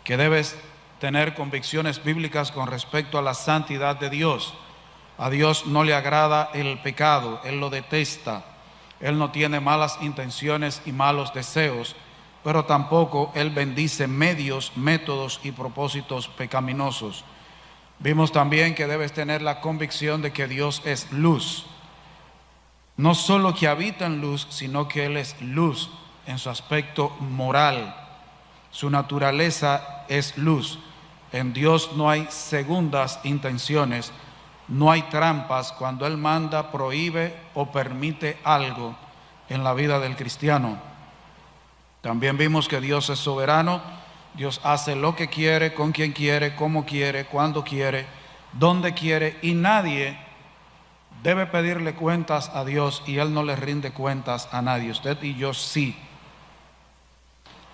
que debes tener convicciones bíblicas con respecto a la santidad de Dios. A Dios no le agrada el pecado, Él lo detesta. Él no tiene malas intenciones y malos deseos, pero tampoco Él bendice medios, métodos y propósitos pecaminosos. Vimos también que debes tener la convicción de que Dios es luz. No solo que habita en luz, sino que Él es luz en su aspecto moral. Su naturaleza es luz. En Dios no hay segundas intenciones, no hay trampas cuando Él manda, prohíbe o permite algo en la vida del cristiano. También vimos que Dios es soberano. Dios hace lo que quiere, con quien quiere, cómo quiere, cuando quiere, donde quiere, y nadie debe pedirle cuentas a Dios y Él no le rinde cuentas a nadie. Usted y yo sí.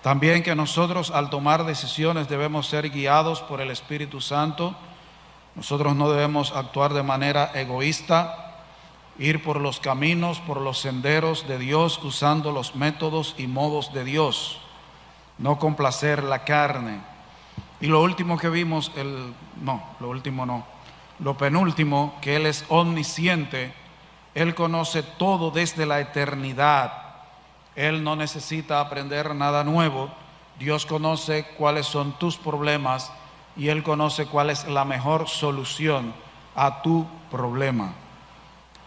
También que nosotros al tomar decisiones debemos ser guiados por el Espíritu Santo. Nosotros no debemos actuar de manera egoísta, ir por los caminos, por los senderos de Dios, usando los métodos y modos de Dios, no complacer la carne. Y lo último que vimos, lo penúltimo, que Él es omnisciente. Él conoce todo desde la eternidad. Él no necesita aprender nada nuevo. Dios conoce cuáles son tus problemas y Él conoce cuál es la mejor solución a tu problema.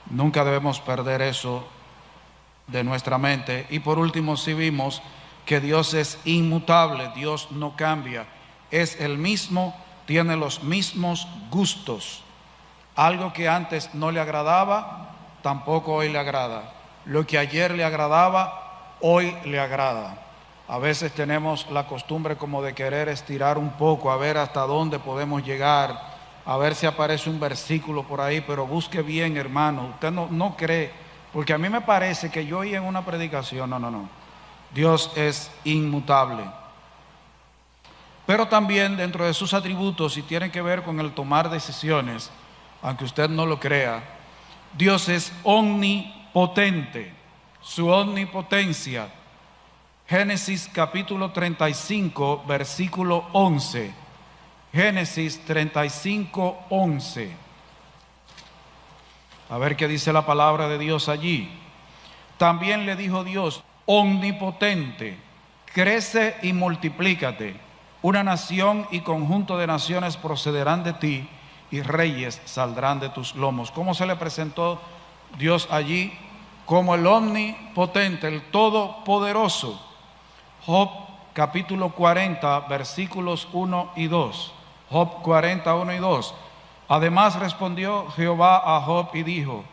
Nunca debemos perder eso de nuestra mente. Y por último, sí vimos que Dios es inmutable, Dios no cambia, es el mismo, tiene los mismos gustos. Algo que antes no le agradaba, tampoco hoy le agrada. Lo que ayer le agradaba, hoy le agrada. A veces tenemos la costumbre como de querer estirar un poco, a ver hasta dónde podemos llegar, a ver si aparece un versículo por ahí, pero busque bien, hermano. Usted no cree, porque a mí me parece que yo oí en una predicación, no. Dios es inmutable. Pero también dentro de sus atributos, y tienen que ver con el tomar decisiones, aunque usted no lo crea, Dios es omnipotente. Su omnipotencia, Génesis capítulo 35, versículo 11. Génesis 35, 11. A ver qué dice la palabra de Dios allí. También le dijo Dios: omnipotente, crece y multiplícate. Una nación y conjunto de naciones procederán de ti, y reyes saldrán de tus lomos. ¿Cómo se le presentó Dios allí? Como el omnipotente, el todopoderoso. Job capítulo 40, versículos 1 y 2. Job 40, 1 y 2. Además respondió Jehová a Job y dijo: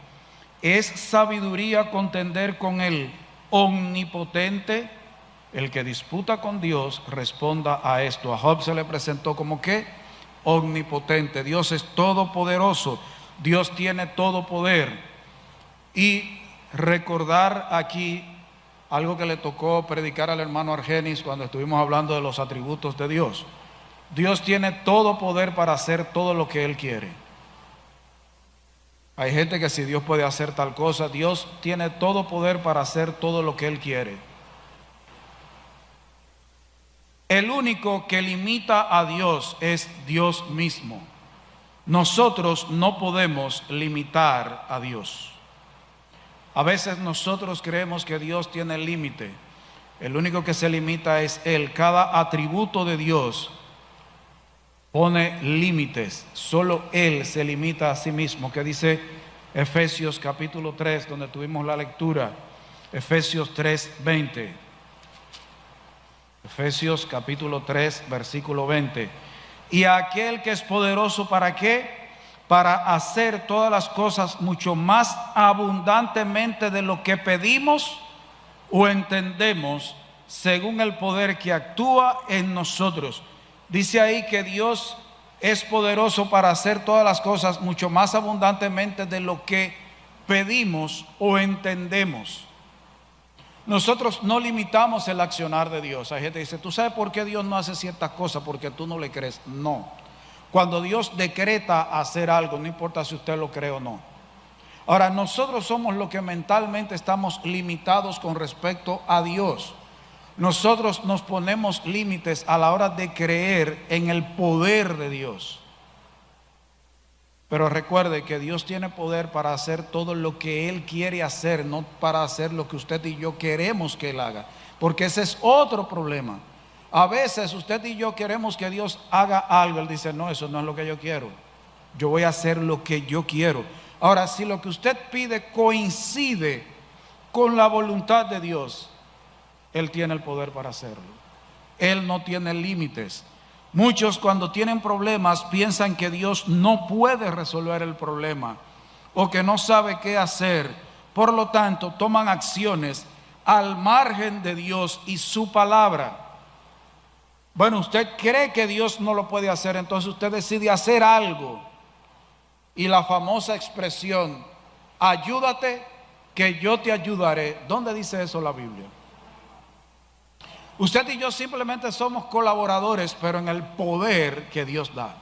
¿es sabiduría contender con el omnipotente? El que disputa con Dios responda a esto. A Job se le presentó como ¿qué? Omnipotente. Dios es todopoderoso. Dios tiene todo poder. Y recordar aquí algo que le tocó predicar al hermano Argenis cuando estuvimos hablando de los atributos de Dios. Dios tiene todo poder para hacer todo lo que Él quiere. Hay gente que si Dios puede hacer tal cosa, Dios tiene todo poder para hacer todo lo que Él quiere. El único que limita a Dios es Dios mismo. Nosotros no podemos limitar a Dios. A veces nosotros creemos que Dios tiene límite. El único que se limita es Él. Cada atributo de Dios pone límites. Solo Él se limita a sí mismo. ¿Qué dice Efesios capítulo 3, donde tuvimos la lectura? Efesios 3, 20. Efesios capítulo 3, versículo 20. Y a aquel que es poderoso, ¿para qué? Para hacer todas las cosas mucho más abundantemente de lo que pedimos o entendemos, según el poder que actúa en nosotros. Dice ahí que Dios es poderoso para hacer todas las cosas mucho más abundantemente de lo que pedimos o entendemos. Nosotros no limitamos el accionar de Dios. Hay gente que dice: ¿tú sabes por qué Dios no hace ciertas cosas? Porque tú no le crees. No. Cuando Dios decreta hacer algo, no importa si usted lo cree o no. Ahora, nosotros somos los que mentalmente estamos limitados con respecto a Dios. nosotros nos ponemos límites a la hora de creer en el poder de Dios. Pero recuerde que Dios tiene poder para hacer todo lo que Él quiere hacer, no para hacer lo que usted y yo queremos que Él haga. Porque ese es otro problema. A veces usted y yo queremos que Dios haga algo. Él dice, no, eso no es lo que yo quiero. Yo voy a hacer lo que yo quiero. Ahora, si lo que usted pide coincide con la voluntad de Dios, Él tiene el poder para hacerlo. Él no tiene límites. Muchos cuando tienen problemas piensan que Dios no puede resolver el problema o que no sabe qué hacer. Por lo tanto, toman acciones al margen de Dios y su palabra. Bueno, usted cree que Dios no lo puede hacer, entonces usted decide hacer algo. Y la famosa expresión, ayúdate que yo te ayudaré. ¿Dónde dice eso la Biblia? Usted y yo simplemente somos colaboradores, pero en el poder que Dios da.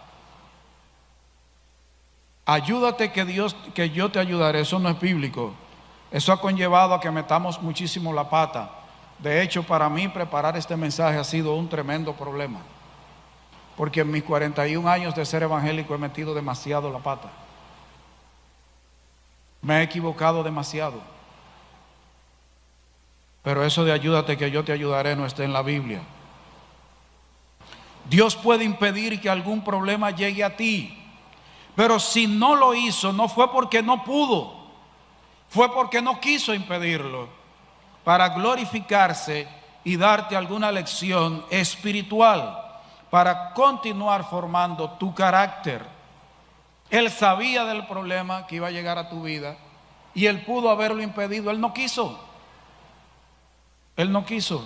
Ayúdate que yo te ayudaré. Eso no es bíblico. Eso ha conllevado a que metamos muchísimo la pata. De hecho, para mí preparar este mensaje ha sido un tremendo problema. Porque en mis 41 años de ser evangélico he metido demasiado la pata. Me he equivocado demasiado. Pero eso de ayúdate que yo te ayudaré no está en la Biblia. Dios puede impedir que algún problema llegue a ti, pero si no lo hizo, no fue porque no pudo, fue porque no quiso impedirlo, para glorificarse y darte alguna lección espiritual, para continuar formando tu carácter. Él sabía del problema que iba a llegar a tu vida y Él pudo haberlo impedido. Él no quiso. Él no quiso.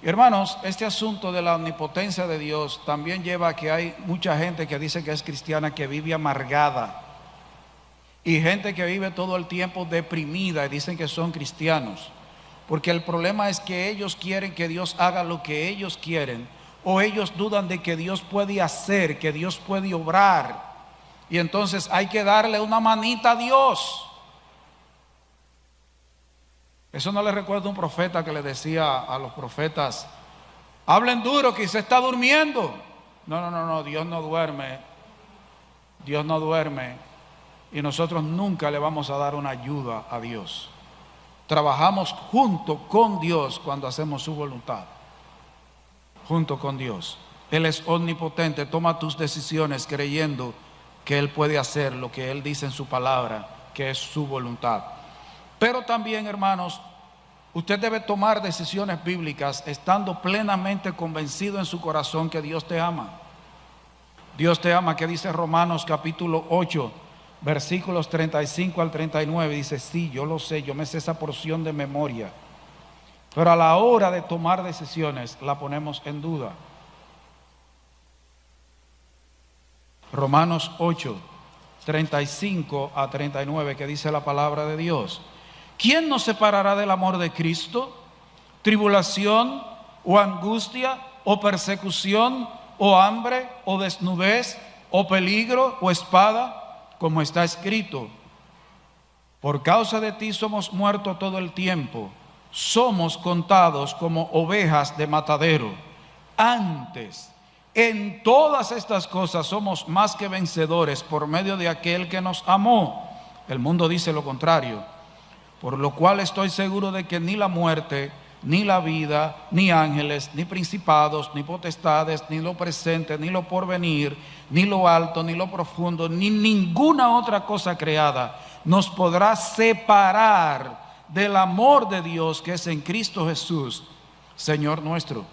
Hermanos, este asunto de la omnipotencia de Dios también lleva a que hay mucha gente que dice que es cristiana que vive amargada y gente que vive todo el tiempo deprimida y dicen que son cristianos, porque el problema es que ellos quieren que Dios haga lo que ellos quieren, o ellos dudan de que Dios puede hacer, que Dios puede obrar, y entonces hay que darle una manita a Dios. Eso no le recuerda a un profeta que le decía a los profetas, hablen duro que se está durmiendo. No, Dios no duerme. Dios no duerme. Y nosotros nunca le vamos a dar una ayuda a Dios. Trabajamos junto con Dios cuando hacemos su voluntad. Junto con Dios. Él es omnipotente. Toma tus decisiones creyendo que Él puede hacer lo que Él dice en su palabra, que es su voluntad. Pero también, hermanos, usted debe tomar decisiones bíblicas estando plenamente convencido en su corazón que Dios te ama. Dios te ama, que dice Romanos capítulo 8, versículos 35 al 39. Dice, sí, yo lo sé, yo me sé esa porción de memoria. Pero a la hora de tomar decisiones la ponemos en duda. Romanos 8, 35 a 39, que dice la palabra de Dios. ¿Quién nos separará del amor de Cristo? ¿Tribulación o angustia o persecución o hambre o desnudez o peligro o espada? Como está escrito, por causa de ti somos muertos todo el tiempo, somos contados como ovejas de matadero. Antes, en todas estas cosas somos más que vencedores por medio de aquel que nos amó. El mundo dice lo contrario. Por lo cual estoy seguro de que ni la muerte, ni la vida, ni ángeles, ni principados, ni potestades, ni lo presente, ni lo porvenir, ni lo alto, ni lo profundo, ni ninguna otra cosa creada nos podrá separar del amor de Dios que es en Cristo Jesús, Señor nuestro.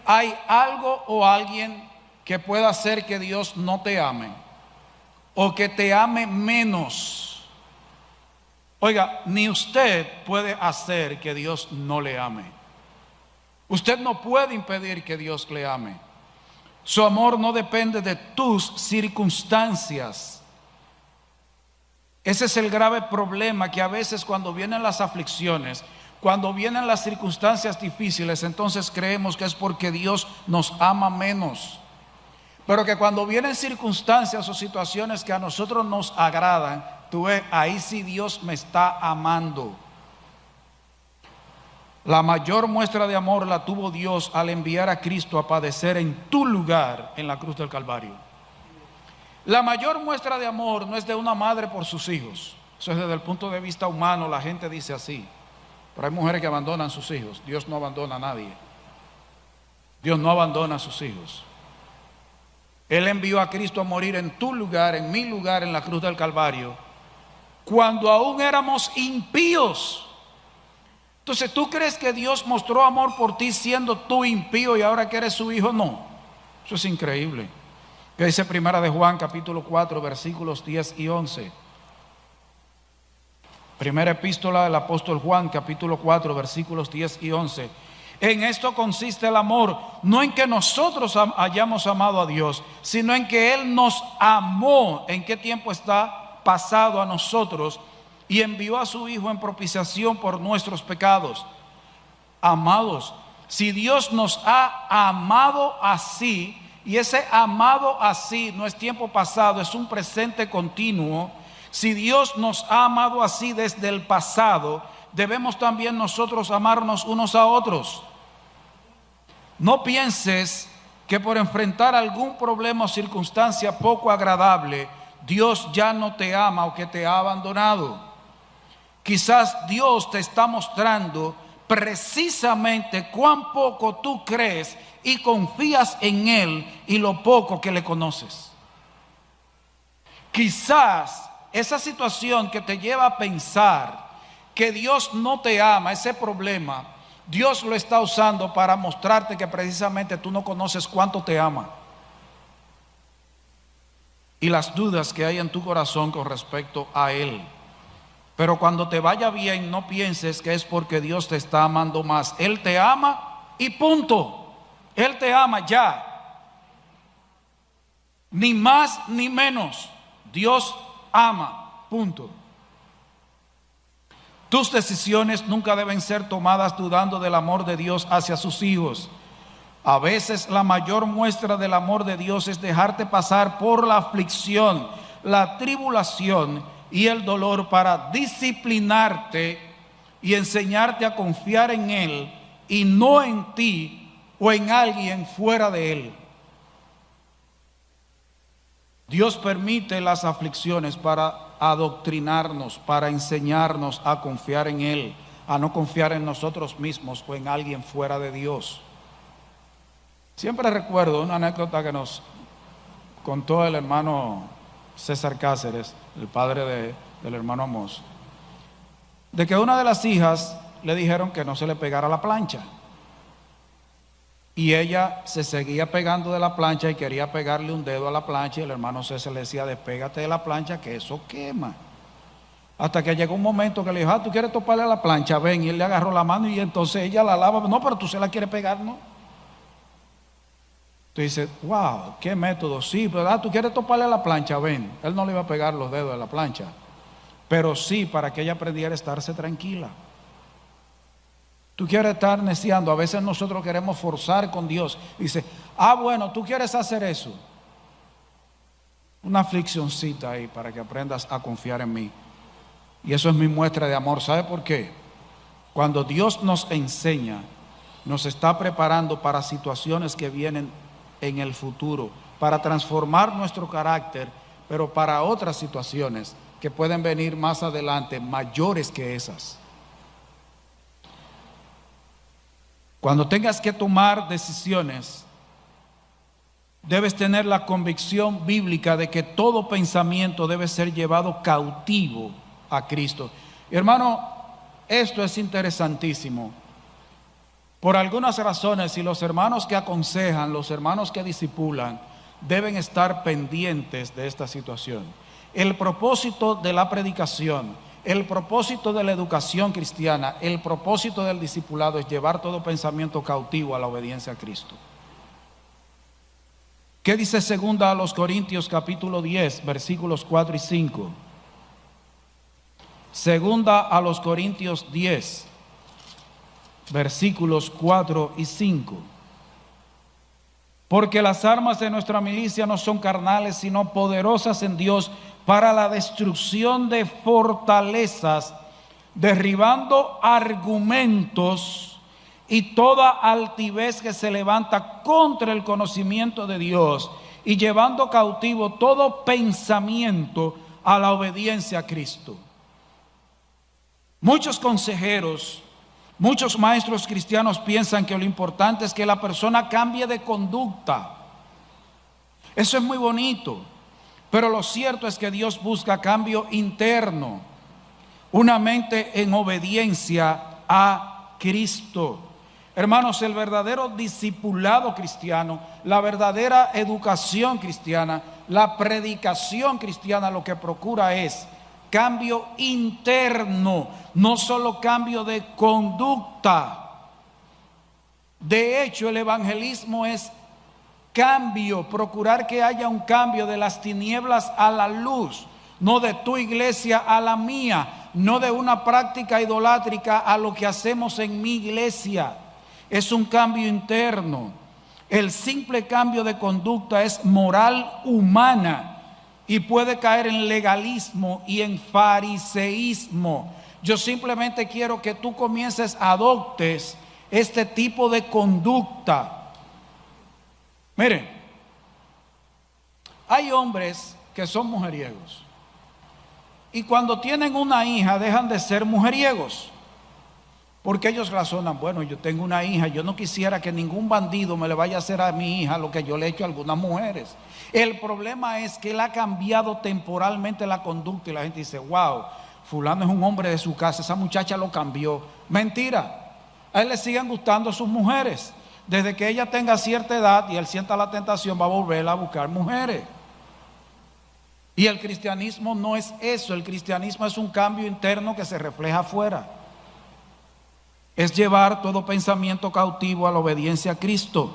¿Hay algo o alguien que pueda hacer que Dios no te ame o que te ame menos? Oiga, ni usted puede hacer que Dios no le ame. Usted no puede impedir que Dios le ame. Su amor no depende de tus circunstancias. Ese es el grave problema, que a veces cuando vienen las aflicciones, cuando vienen las circunstancias difíciles, entonces creemos que es porque Dios nos ama menos. Pero que cuando vienen circunstancias o situaciones que a nosotros nos agradan, tú ves, ahí sí Dios me está amando. La mayor muestra de amor la tuvo Dios al enviar a Cristo a padecer en tu lugar en la cruz del Calvario. La mayor muestra de amor no es de una madre por sus hijos. Eso es desde el punto de vista humano, la gente dice así. Pero hay mujeres que abandonan a sus hijos. Dios no abandona a nadie. Dios no abandona a sus hijos. Él envió a Cristo a morir en tu lugar, en mi lugar, en la cruz del Calvario, cuando aún éramos impíos. Entonces, ¿tú crees que Dios mostró amor por ti siendo tú impío y ahora que eres su hijo? No. Eso es increíble. Que dice Primera de Juan, capítulo 4, versículos 10 y 11. Primera epístola del apóstol Juan, capítulo 4, versículos 10 y 11. En esto consiste el amor, no en que nosotros hayamos amado a Dios, sino en que Él nos amó. ¿En qué tiempo está pasado a nosotros? Y envió a su Hijo en propiciación por nuestros pecados. Amados, si Dios nos ha amado así, y ese amado así no es tiempo pasado, es un presente continuo. Si Dios nos ha amado así desde el pasado, debemos también nosotros amarnos unos a otros. No pienses que por enfrentar algún problema o circunstancia poco agradable, Dios ya no te ama o que te ha abandonado. Quizás Dios te está mostrando precisamente cuán poco tú crees y confías en Él y lo poco que le conoces. Quizás esa situación que te lleva a pensar que Dios no te ama, ese problema, Dios lo está usando para mostrarte que precisamente tú no conoces cuánto te ama. Y las dudas que hay en tu corazón con respecto a Él. Pero cuando te vaya bien, no pienses que es porque Dios te está amando más. Él te ama y punto. Él te ama ya. Ni más ni menos. Dios ama, punto. Tus decisiones nunca deben ser tomadas dudando del amor de Dios hacia sus hijos. A veces la mayor muestra del amor de Dios es dejarte pasar por la aflicción, la tribulación y el dolor para disciplinarte y enseñarte a confiar en Él y no en ti o en alguien fuera de Él. Dios permite las aflicciones para adoctrinarnos, para enseñarnos a confiar en Él, a no confiar en nosotros mismos o en alguien fuera de Dios. Siempre recuerdo una anécdota que nos contó el hermano César Cáceres, el padre del hermano Amós, de que una de las hijas le dijeron que no se le pegara la plancha. Y ella se seguía pegando de la plancha y quería pegarle un dedo a la plancha y el hermano César le decía, despégate de la plancha que eso quema. Hasta que llegó un momento que le dijo, ¿tú quieres toparle a la plancha? Ven, y él le agarró la mano y entonces ella la lava. No, pero tú se la quieres pegar, ¿no? Tú dices, wow, qué método. Sí, ¿verdad? Tú quieres toparle a la plancha, ven. Él no le iba a pegar los dedos de la plancha, pero sí para que ella aprendiera a estarse tranquila. Tú quieres estar neciando. A veces nosotros queremos forzar con Dios. Dice, bueno, tú quieres hacer eso. Una afliccioncita ahí para que aprendas a confiar en mí. Y eso es mi muestra de amor. ¿Sabe por qué? Cuando Dios nos enseña, nos está preparando para situaciones que vienen en el futuro, para transformar nuestro carácter, pero para otras situaciones que pueden venir más adelante, mayores que esas. Cuando tengas que tomar decisiones, debes tener la convicción bíblica de que todo pensamiento debe ser llevado cautivo a Cristo. Y hermano, esto es interesantísimo. Por algunas razones, y los hermanos que aconsejan, los hermanos que discipulan, deben estar pendientes de esta situación. El propósito de la predicación, el propósito de la educación cristiana, el propósito del discipulado es llevar todo pensamiento cautivo a la obediencia a Cristo. ¿Qué dice segunda a los Corintios capítulo 10, versículos 4 y 5? Segunda a los Corintios 10, versículos 4 y 5. Porque las armas de nuestra milicia no son carnales, sino poderosas en Dios para la destrucción de fortalezas, derribando argumentos y toda altivez que se levanta contra el conocimiento de Dios, y llevando cautivo todo pensamiento a la obediencia a Cristo. Muchos consejeros, muchos maestros cristianos piensan que lo importante es que la persona cambie de conducta. Eso es muy bonito, pero lo cierto es que Dios busca cambio interno, una mente en obediencia a Cristo. Hermanos, el verdadero discipulado cristiano, la verdadera educación cristiana, la predicación cristiana, lo que procura es cambio interno, no solo cambio de conducta. De hecho, el evangelismo es cambio, procurar que haya un cambio de las tinieblas a la luz, no de tu iglesia a la mía, no de una práctica idolátrica a lo que hacemos en mi iglesia. Es un cambio interno. El simple cambio de conducta es moral humana y puede caer en legalismo y en fariseísmo. Yo simplemente quiero que tú comiences, adoptes este tipo de conducta. Miren, hay hombres que son mujeriegos y cuando tienen una hija dejan de ser mujeriegos. Porque ellos razonan, bueno, yo tengo una hija, yo no quisiera que ningún bandido me le vaya a hacer a mi hija lo que yo le he hecho a algunas mujeres. El problema es que él ha cambiado temporalmente la conducta y la gente dice, wow, fulano es un hombre de su casa, esa muchacha lo cambió. Mentira, a él le siguen gustando sus mujeres. Desde que ella tenga cierta edad y él sienta la tentación, va a volver a buscar mujeres. Y el cristianismo no es eso, el cristianismo es un cambio interno que se refleja afuera. Es llevar todo pensamiento cautivo a la obediencia a Cristo.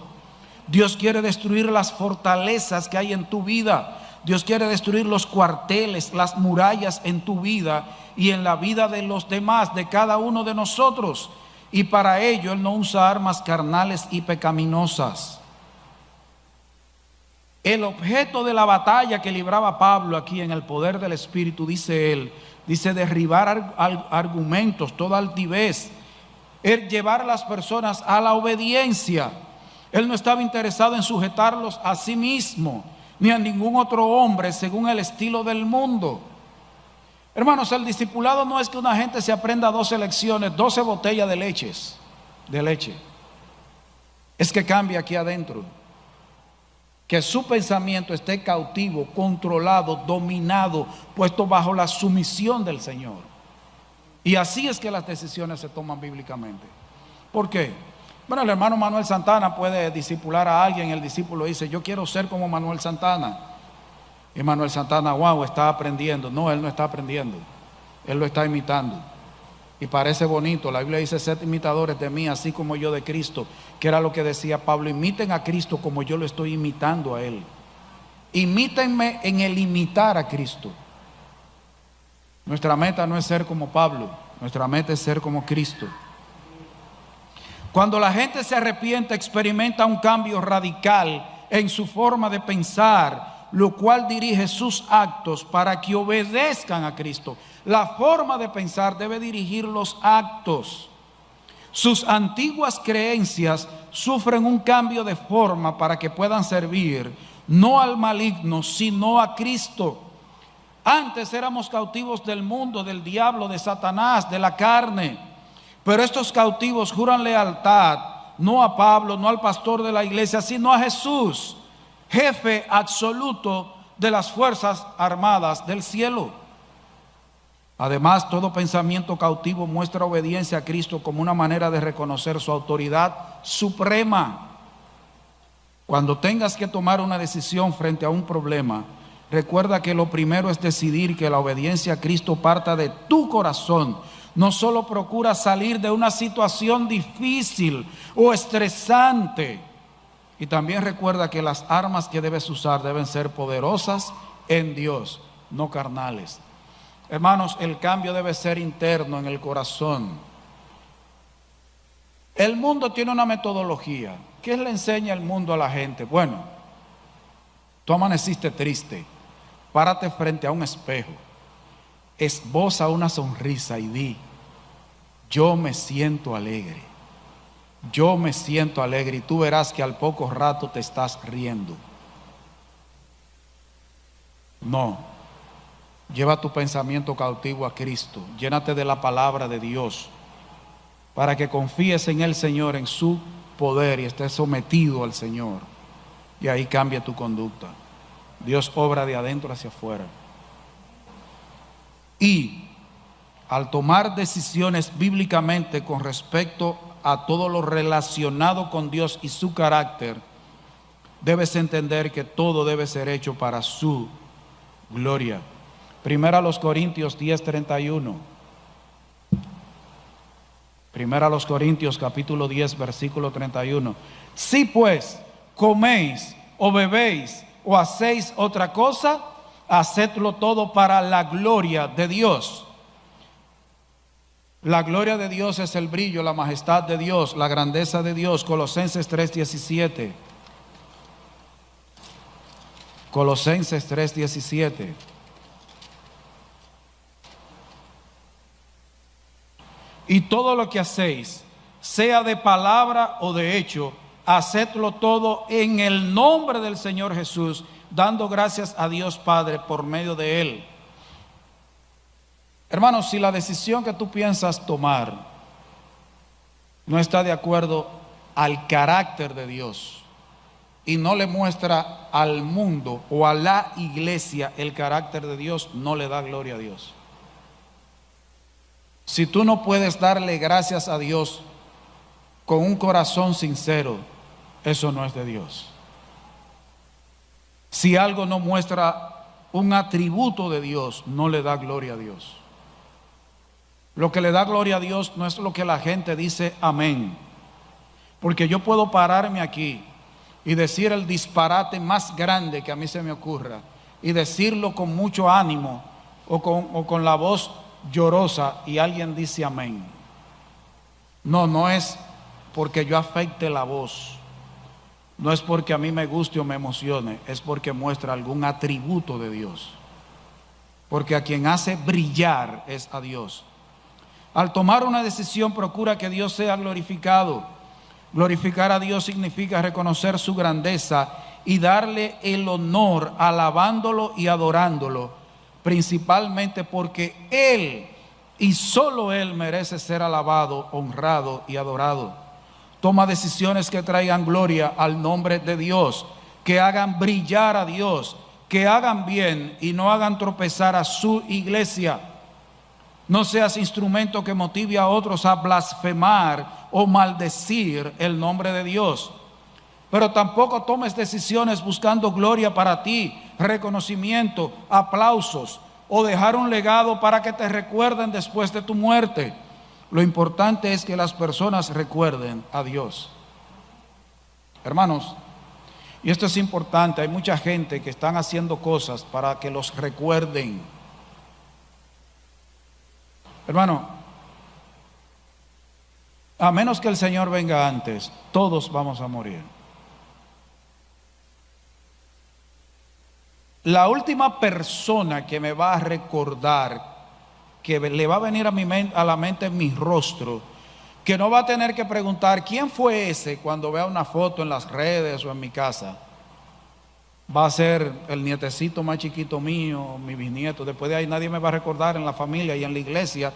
Dios quiere destruir las fortalezas que hay en tu vida. Dios quiere destruir los cuarteles, las murallas en tu vida y en la vida de los demás, de cada uno de nosotros. Y para ello Él no usa armas carnales y pecaminosas. El objeto de la batalla que libraba Pablo aquí en el poder del Espíritu, dice él, dice derribar argumentos, toda altivez, llevar a las personas a la obediencia. Él no estaba interesado en sujetarlos a sí mismo, ni a ningún otro hombre según el estilo del mundo. Hermanos, el discipulado no es que una gente se aprenda 12 lecciones, 12 botellas de leche. Es que cambie aquí adentro. Que su pensamiento esté cautivo, controlado, dominado, puesto bajo la sumisión del Señor. Y así es que las decisiones se toman bíblicamente. ¿Por qué? Bueno, el hermano Manuel Santana puede discipular a alguien. El discípulo dice, yo quiero ser como Manuel Santana. Y Manuel Santana, wow, está aprendiendo. No, él no está aprendiendo. Él lo está imitando. Y parece bonito. La Biblia dice, sed imitadores de mí, así como yo de Cristo. Que era lo que decía Pablo. Imiten a Cristo como yo lo estoy imitando a Él. Imítenme en el imitar a Cristo. Nuestra meta no es ser como Pablo, nuestra meta es ser como Cristo. Cuando la gente se arrepiente, experimenta un cambio radical en su forma de pensar, lo cual dirige sus actos para que obedezcan a Cristo. La forma de pensar debe dirigir los actos. Sus antiguas creencias sufren un cambio de forma para que puedan servir no al maligno, sino a Cristo. Antes éramos cautivos del mundo, del diablo, de Satanás, de la carne. Pero estos cautivos juran lealtad, no a Pablo, no al pastor de la iglesia, sino a Jesús, jefe absoluto de las fuerzas armadas del cielo. Además, todo pensamiento cautivo muestra obediencia a Cristo como una manera de reconocer su autoridad suprema. Cuando tengas que tomar una decisión frente a un problema, recuerda que lo primero es decidir que la obediencia a Cristo parta de tu corazón. No solo procura salir de una situación difícil o estresante. Y también recuerda que las armas que debes usar deben ser poderosas en Dios, no carnales. Hermanos, el cambio debe ser interno en el corazón. El mundo tiene una metodología. ¿Qué le enseña el mundo a la gente? Bueno, tú amaneciste triste. Párate frente a un espejo, esboza una sonrisa y di, yo me siento alegre, yo me siento alegre y tú verás que al poco rato te estás riendo. No, lleva tu pensamiento cautivo a Cristo, llénate de la palabra de Dios, para que confíes en el Señor, en su poder y estés sometido al Señor, y ahí cambia tu conducta. Dios obra de adentro hacia afuera. Y al tomar decisiones bíblicamente con respecto a todo lo relacionado con Dios y su carácter, debes entender que todo debe ser hecho para su gloria. Primera a los Corintios 10:31. Primera a los Corintios capítulo 10 versículo 31. Si pues coméis o bebéis o hacéis otra cosa, hacedlo todo para la gloria de Dios. La gloria de Dios es el brillo, la majestad de Dios, la grandeza de Dios. Colosenses 3:17. Colosenses 3:17. Y todo lo que hacéis, sea de palabra o de hecho, hacedlo todo en el nombre del Señor Jesús, dando gracias a Dios Padre por medio de Él. Hermanos, si la decisión que tú piensas tomar no está de acuerdo al carácter de Dios y no le muestra al mundo o a la iglesia el carácter de Dios, no le da gloria a Dios. Si tú no puedes darle gracias a Dios con un corazón sincero, eso no es de Dios. Si algo no muestra un atributo de Dios, no le da gloria a Dios. Lo que le da gloria a Dios no es lo que la gente dice amén. Porque yo puedo pararme aquí y decir el disparate más grande que a mí se me ocurra y decirlo con mucho ánimo o con la voz llorosa y alguien dice amén. No, no es porque yo afecte la voz, no es porque a mí me guste o me emocione, es porque muestra algún atributo de Dios. Porque a quien hace brillar es a Dios. Al tomar una decisión, procura que Dios sea glorificado. Glorificar a Dios significa reconocer su grandeza y darle el honor, alabándolo y adorándolo, principalmente porque Él y solo Él merece ser alabado, honrado y adorado. Toma decisiones que traigan gloria al nombre de Dios, que hagan brillar a Dios, que hagan bien y no hagan tropezar a su iglesia. No seas instrumento que motive a otros a blasfemar o maldecir el nombre de Dios. Pero tampoco tomes decisiones buscando gloria para ti, reconocimiento, aplausos o dejar un legado para que te recuerden después de tu muerte. Lo importante es que las personas recuerden a Dios. Hermanos, y esto es importante, hay mucha gente que están haciendo cosas para que los recuerden. Hermano, a menos que el Señor venga antes, todos vamos a morir. La última persona que me va a recordar, que le va a venir a la mente en mi rostro, que no va a tener que preguntar quién fue ese cuando vea una foto en las redes o en mi casa, va a ser el nietecito más chiquito mío, mi bisnieto. Después de ahí nadie me va a recordar en la familia y en la iglesia.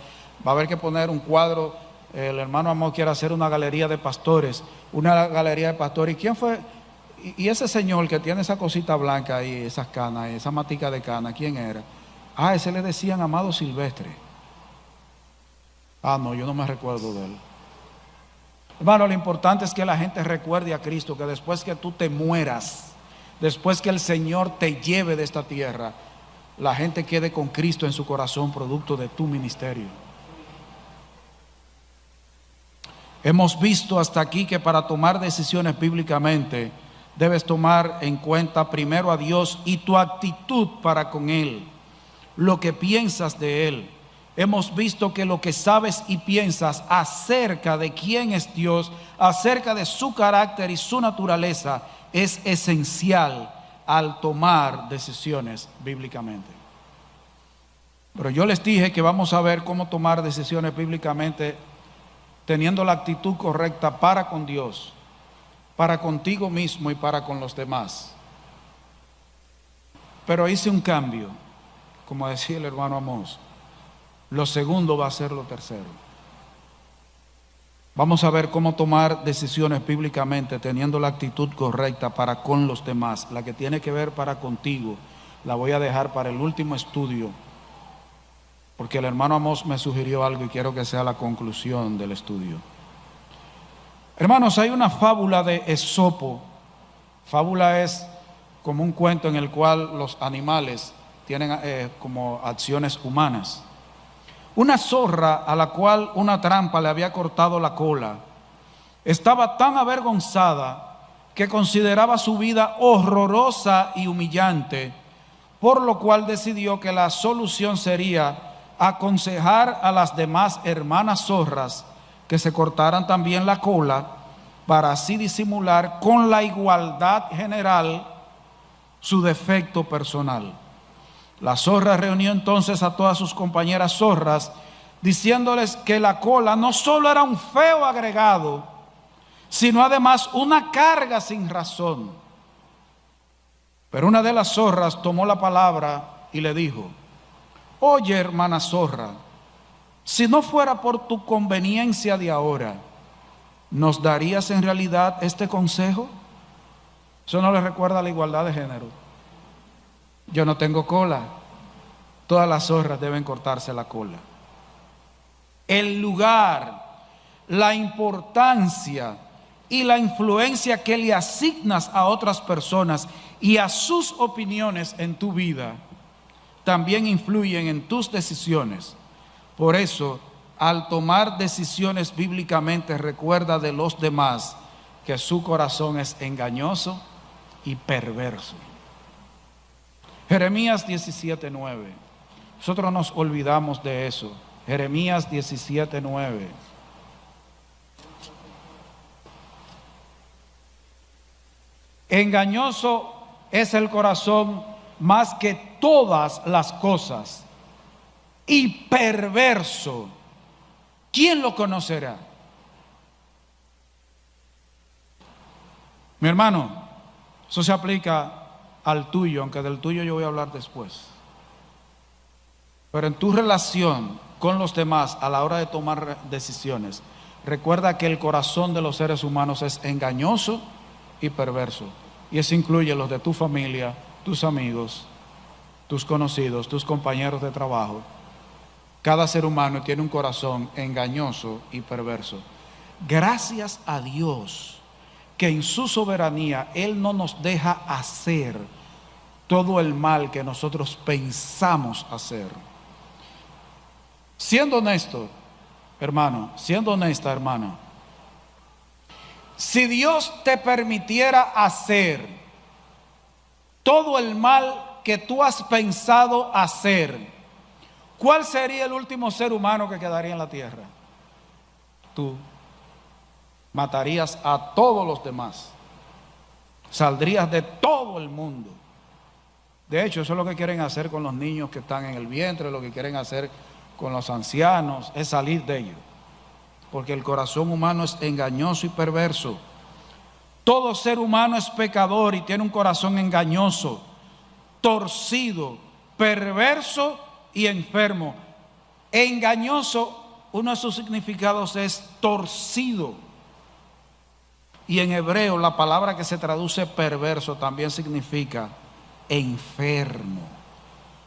Va a haber que poner un cuadro. El hermano Amor quiere hacer una galería de pastores, ¿Y quién fue? Y ese señor que tiene esa cosita blanca ahí, esas canas, esa matica de cana, ¿quién era? Ah, ese le decían Amado Silvestre. Ah, no, yo no me recuerdo de él. Hermano, lo importante es que la gente recuerde a Cristo, que después que tú te mueras, después que el Señor te lleve de esta tierra, la gente quede con Cristo en su corazón, producto de tu ministerio. Hemos visto hasta aquí que para tomar decisiones bíblicamente debes tomar en cuenta primero a Dios y tu actitud para con Él, lo que piensas de Él. Hemos visto que lo que sabes y piensas acerca de quién es Dios, acerca de su carácter y su naturaleza, es esencial al tomar decisiones bíblicamente. Pero yo les dije que vamos a ver cómo tomar decisiones bíblicamente teniendo la actitud correcta para con Dios, para contigo mismo y para con los demás. Pero hice un cambio, como decía el hermano Amós. Lo segundo va a ser lo tercero. Vamos a ver cómo tomar decisiones bíblicamente teniendo la actitud correcta para con los demás. La que tiene que ver para contigo la voy a dejar para el último estudio, porque el hermano Amós me sugirió algo y quiero que sea la conclusión del estudio. Hermanos, hay una fábula de Esopo. Fábula es como un cuento en el cual los animales tienen como acciones humanas. Una zorra a la cual una trampa le había cortado la cola estaba tan avergonzada que consideraba su vida horrorosa y humillante, por lo cual decidió que la solución sería aconsejar a las demás hermanas zorras que se cortaran también la cola para así disimular con la igualdad general su defecto personal. La zorra reunió entonces a todas sus compañeras zorras, diciéndoles que la cola no solo era un feo agregado, sino además una carga sin razón. Pero una de las zorras tomó la palabra y le dijo: oye, hermana zorra, si no fuera por tu conveniencia de ahora, ¿nos darías en realidad este consejo? Eso no le recuerda a la igualdad de género. Yo no tengo cola. Todas las zorras deben cortarse la cola. El lugar, la importancia y la influencia que le asignas a otras personas y a sus opiniones en tu vida también influyen en tus decisiones. Por eso, al tomar decisiones bíblicamente, recuerda de los demás que su corazón es engañoso y perverso. Jeremías 17:9. Nosotros nos olvidamos de eso. Jeremías 17:9. Engañoso es el corazón más que todas las cosas, y perverso, ¿quién lo conocerá? Mi hermano, eso se aplica al tuyo, aunque del tuyo yo voy a hablar después. Pero en tu relación con los demás a la hora de tomar decisiones, recuerda que el corazón de los seres humanos es engañoso y perverso. Y eso incluye los de tu familia, tus amigos, tus conocidos, tus compañeros de trabajo. Cada ser humano tiene un corazón engañoso y perverso. Gracias a Dios que en su soberanía Él no nos deja hacer todo el mal que nosotros pensamos hacer. Siendo honesto, hermano, siendo honesta, hermana, si Dios te permitiera hacer todo el mal que tú has pensado hacer, ¿cuál sería el último ser humano que quedaría en la tierra? Tú. Matarías a todos los demás. Saldrías de todo el mundo. De hecho, eso es lo que quieren hacer con los niños que están en el vientre, lo que quieren hacer con los ancianos, es salir de ellos. Porque el corazón humano es engañoso y perverso. Todo ser humano es pecador y tiene un corazón engañoso, torcido, perverso y enfermo. Engañoso, uno de sus significados es torcido. Y en hebreo la palabra que se traduce perverso también significa enfermo.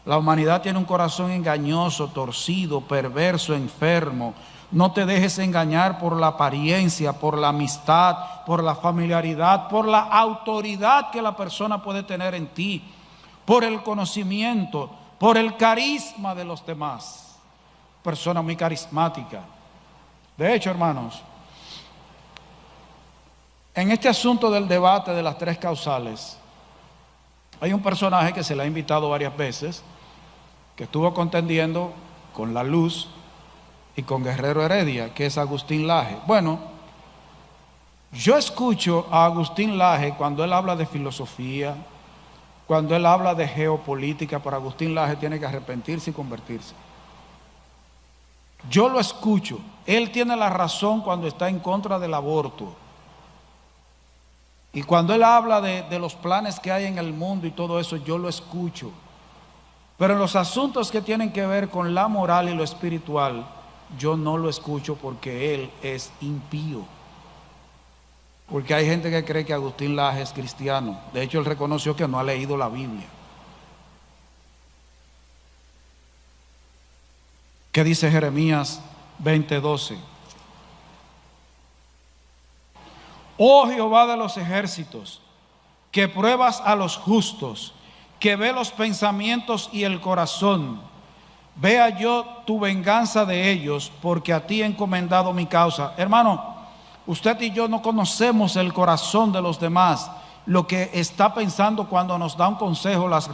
La humanidad tiene un corazón engañoso, torcido, perverso, enfermo. No te dejes engañar por la apariencia, por la amistad, por la familiaridad, por la autoridad que la persona puede tener en ti, por el conocimiento, por el carisma de los demás. Persona muy carismática. De hecho, hermanos, en este asunto del debate de las tres causales, hay un personaje que se le ha invitado varias veces, que estuvo contendiendo con La Luz y con Guerrero Heredia, que es Agustín Laje. Bueno, yo escucho a Agustín Laje cuando él habla de filosofía, cuando él habla de geopolítica. Pero Agustín Laje tiene que arrepentirse y convertirse. Yo lo escucho. Él tiene la razón cuando está en contra del aborto. Y cuando él habla de los planes que hay en el mundo y todo eso, yo lo escucho. Pero en los asuntos que tienen que ver con la moral y lo espiritual, yo no lo escucho porque él es impío. Porque hay gente que cree que Agustín Laje es cristiano. De hecho, él reconoció que no ha leído la Biblia. ¿Qué dice Jeremías 20:12? Oh Jehová de los ejércitos, que pruebas a los justos, que ve los pensamientos y el corazón, vea yo tu venganza de ellos, porque a ti he encomendado mi causa. Hermano, usted y yo no conocemos el corazón de los demás, lo que está pensando cuando nos da un consejo, las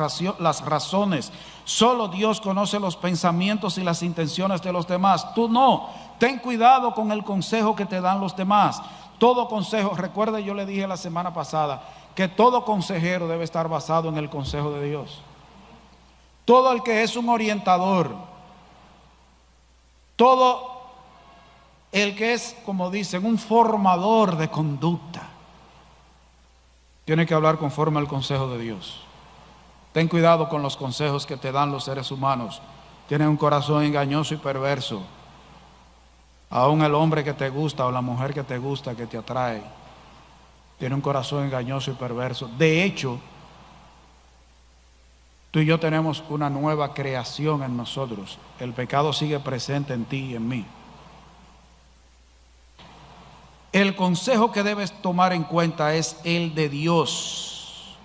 razones. Solo Dios conoce los pensamientos y las intenciones de los demás. Tú no. Ten cuidado con el consejo que te dan los demás. Todo consejo, recuerde, yo le dije la semana pasada que todo consejero debe estar basado en el consejo de Dios. Todo el que es un orientador, todo el que es, como dicen, un formador de conducta, tiene que hablar conforme al consejo de Dios. Ten cuidado con los consejos que te dan los seres humanos. Tienen un corazón engañoso y perverso. Aún el hombre que te gusta o la mujer que te gusta, que te atrae, tiene un corazón engañoso y perverso. De hecho, tú y yo tenemos una nueva creación en nosotros. El pecado sigue presente en ti y en mí. El consejo que debes tomar en cuenta es el de Dios.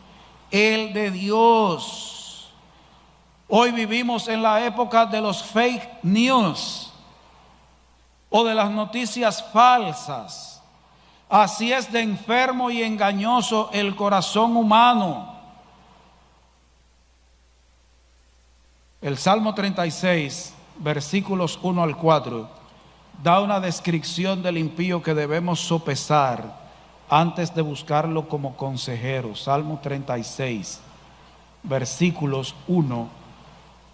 El de Dios. Hoy vivimos en la época de los fake news o de las noticias falsas. Así es de enfermo y engañoso el corazón humano. El Salmo 36, versículos 1 al 4, da una descripción del impío que debemos sopesar antes de buscarlo como consejero. Salmo 36, versículos 1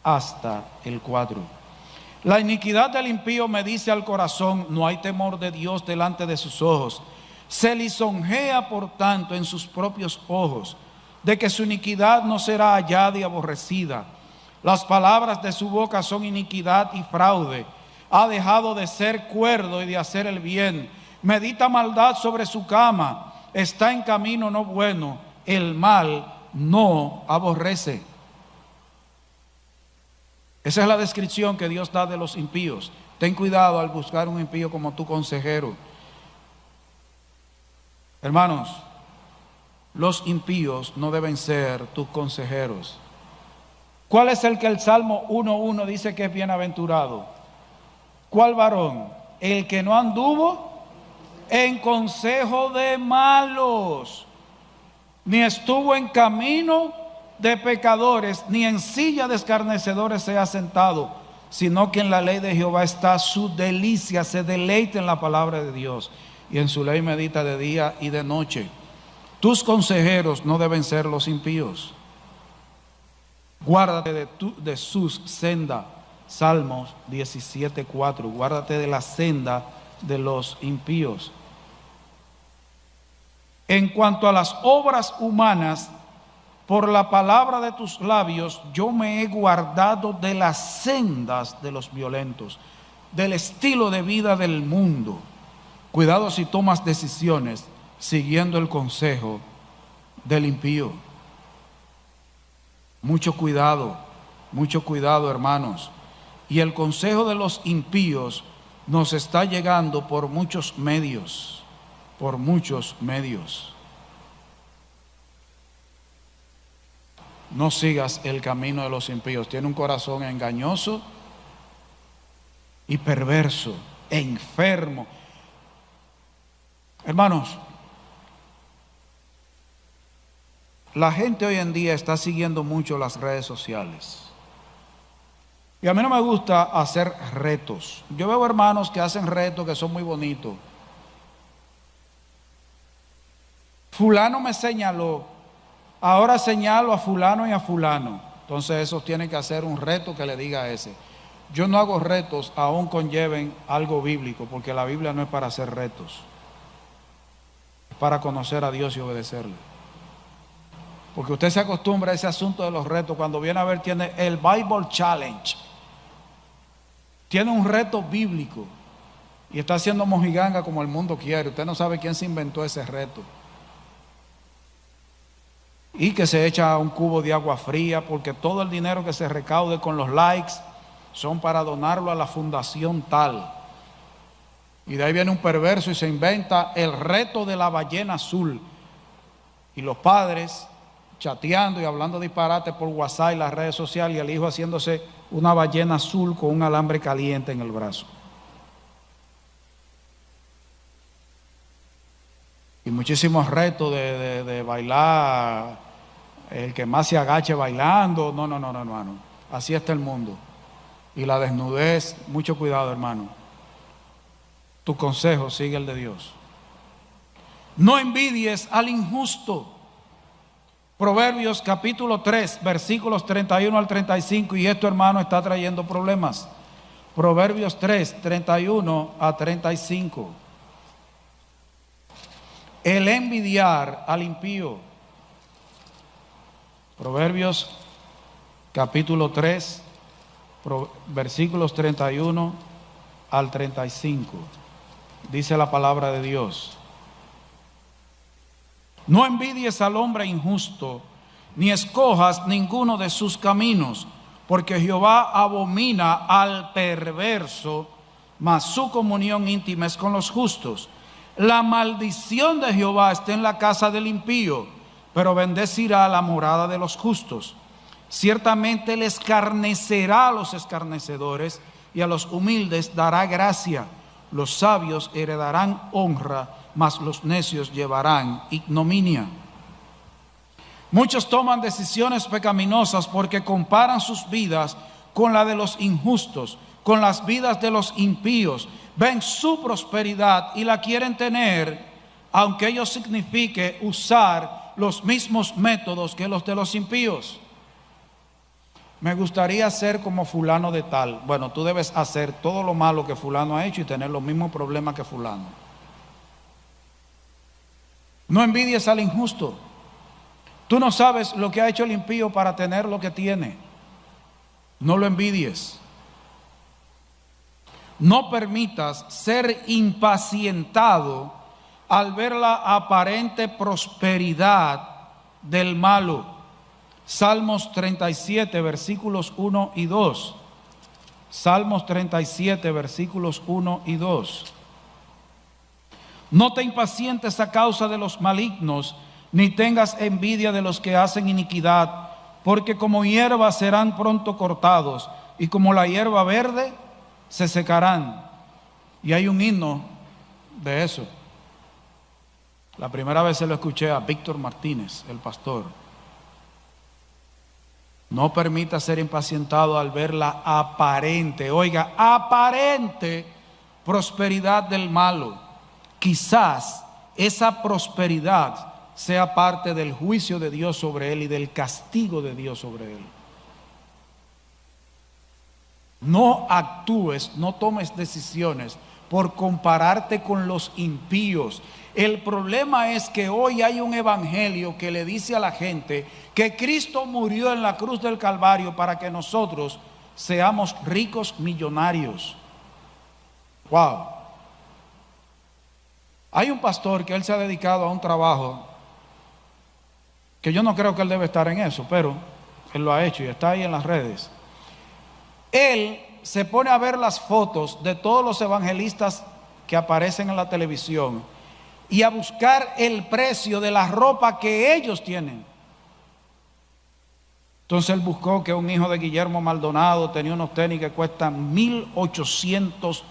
hasta el 4. La iniquidad del impío me dice al corazón, no hay temor de Dios delante de sus ojos. Se lisonjea por tanto en sus propios ojos, de que su iniquidad no será hallada y aborrecida. Las palabras de su boca son iniquidad y fraude. Ha dejado de ser cuerdo y de hacer el bien. Medita maldad sobre su cama. Está en camino no bueno. El mal no aborrece. Esa es la descripción que Dios da de los impíos. Ten cuidado al buscar un impío como tu consejero. Hermanos, los impíos no deben ser tus consejeros. ¿Cuál es el que el Salmo 1:1 dice que es bienaventurado? ¿Cuál varón? El que no anduvo en consejo de malos, ni estuvo en camino de pecadores, ni en silla de escarnecedores se ha sentado, sino que en la ley de Jehová está su delicia, se deleita en la palabra de Dios, y en su ley medita de día y de noche. Tus consejeros no deben ser los impíos. Guárdate de sus sendas. Salmos 17:4. Guárdate de la senda de los impíos. En cuanto a las obras humanas, por la palabra de tus labios, yo me he guardado de las sendas de los violentos, del estilo de vida del mundo. Cuidado si tomas decisiones siguiendo el consejo del impío. Mucho cuidado, hermanos. Y el consejo de los impíos nos está llegando por muchos medios, No sigas el camino de los impíos. Tiene un corazón engañoso y perverso, enfermo. Hermanos, la gente hoy en día está siguiendo mucho las redes sociales. Y a mí no me gusta hacer retos. Yo veo hermanos que hacen retos que son muy bonitos. Fulano me señaló, ahora señalo a fulano y a fulano. Entonces esos tienen que hacer un reto que le diga a ese. Yo no hago retos aún conlleven algo bíblico, porque la Biblia no es para hacer retos, es para conocer a Dios y obedecerle. Porque usted se acostumbra a ese asunto de los retos. Cuando viene a ver, tiene el Bible Challenge, tiene un reto bíblico y está haciendo mojiganga como el mundo quiere. Usted no sabe quién se inventó ese reto. Y que se echa un cubo de agua fría, porque todo el dinero que se recaude con los likes son para donarlo a la fundación tal. Y de ahí viene un perverso y se inventa el reto de la ballena azul. Y los padres chateando y hablando disparate por WhatsApp y las redes sociales, y el hijo haciéndose una ballena azul con un alambre caliente en el brazo. Y muchísimos retos de bailar, el que más se agache bailando. No, hermano. Así está el mundo. Y la desnudez, mucho cuidado, hermano. Tu consejo, sigue el de Dios. No envidies al injusto. Proverbios capítulo 3, versículos 31 al 35. Y esto, hermano, está trayendo problemas. Proverbios 3, 31 a 35. El envidiar al impío. Proverbios capítulo 3, versículos 31 al 35. Dice la palabra de Dios: no envidies al hombre injusto, ni escojas ninguno de sus caminos, porque Jehová abomina al perverso, mas su comunión íntima es con los justos. La maldición de Jehová está en la casa del impío, pero bendecirá la morada de los justos. Ciertamente él escarnecerá a los escarnecedores, y a los humildes dará gracia. Los sabios heredarán honra, mas los necios llevarán ignominia. Muchos toman decisiones pecaminosas porque comparan sus vidas con la de los injustos, con las vidas de los impíos. Ven su prosperidad y la quieren tener, aunque ello signifique usar los mismos métodos que los de los impíos. Me gustaría ser como fulano de tal. Bueno, tú debes hacer todo lo malo que fulano ha hecho y tener los mismos problemas que fulano. No envidies al injusto. Tú no sabes lo que ha hecho el impío para tener lo que tiene. No lo envidies. No permitas ser impacientado al ver la aparente prosperidad del malo. Salmos 37, versículos 1 y 2. Salmos 37, versículos 1 y 2. No te impacientes a causa de los malignos, ni tengas envidia de los que hacen iniquidad, porque como hierba serán pronto cortados, y como la hierba verde se secarán. Y hay un himno de eso. La primera vez se lo escuché a Víctor Martínez, el pastor. No permita ser impacientado al ver la aparente, oiga, aparente prosperidad del malo. Quizás esa prosperidad sea parte del juicio de Dios sobre él y del castigo de Dios sobre él. No actúes, no tomes decisiones por compararte con los impíos. El problema es que hoy hay un evangelio que le dice a la gente que Cristo murió en la cruz del Calvario para que nosotros seamos ricos millonarios. Wow. Hay un pastor que él se ha dedicado a un trabajo que yo no creo que él debe estar en eso, pero él lo ha hecho y está ahí en las redes. Él se pone a ver las fotos de todos los evangelistas que aparecen en la televisión y a buscar el precio de la ropa que ellos tienen. Entonces él buscó que un hijo de Guillermo Maldonado tenía unos tenis que cuestan $1,800.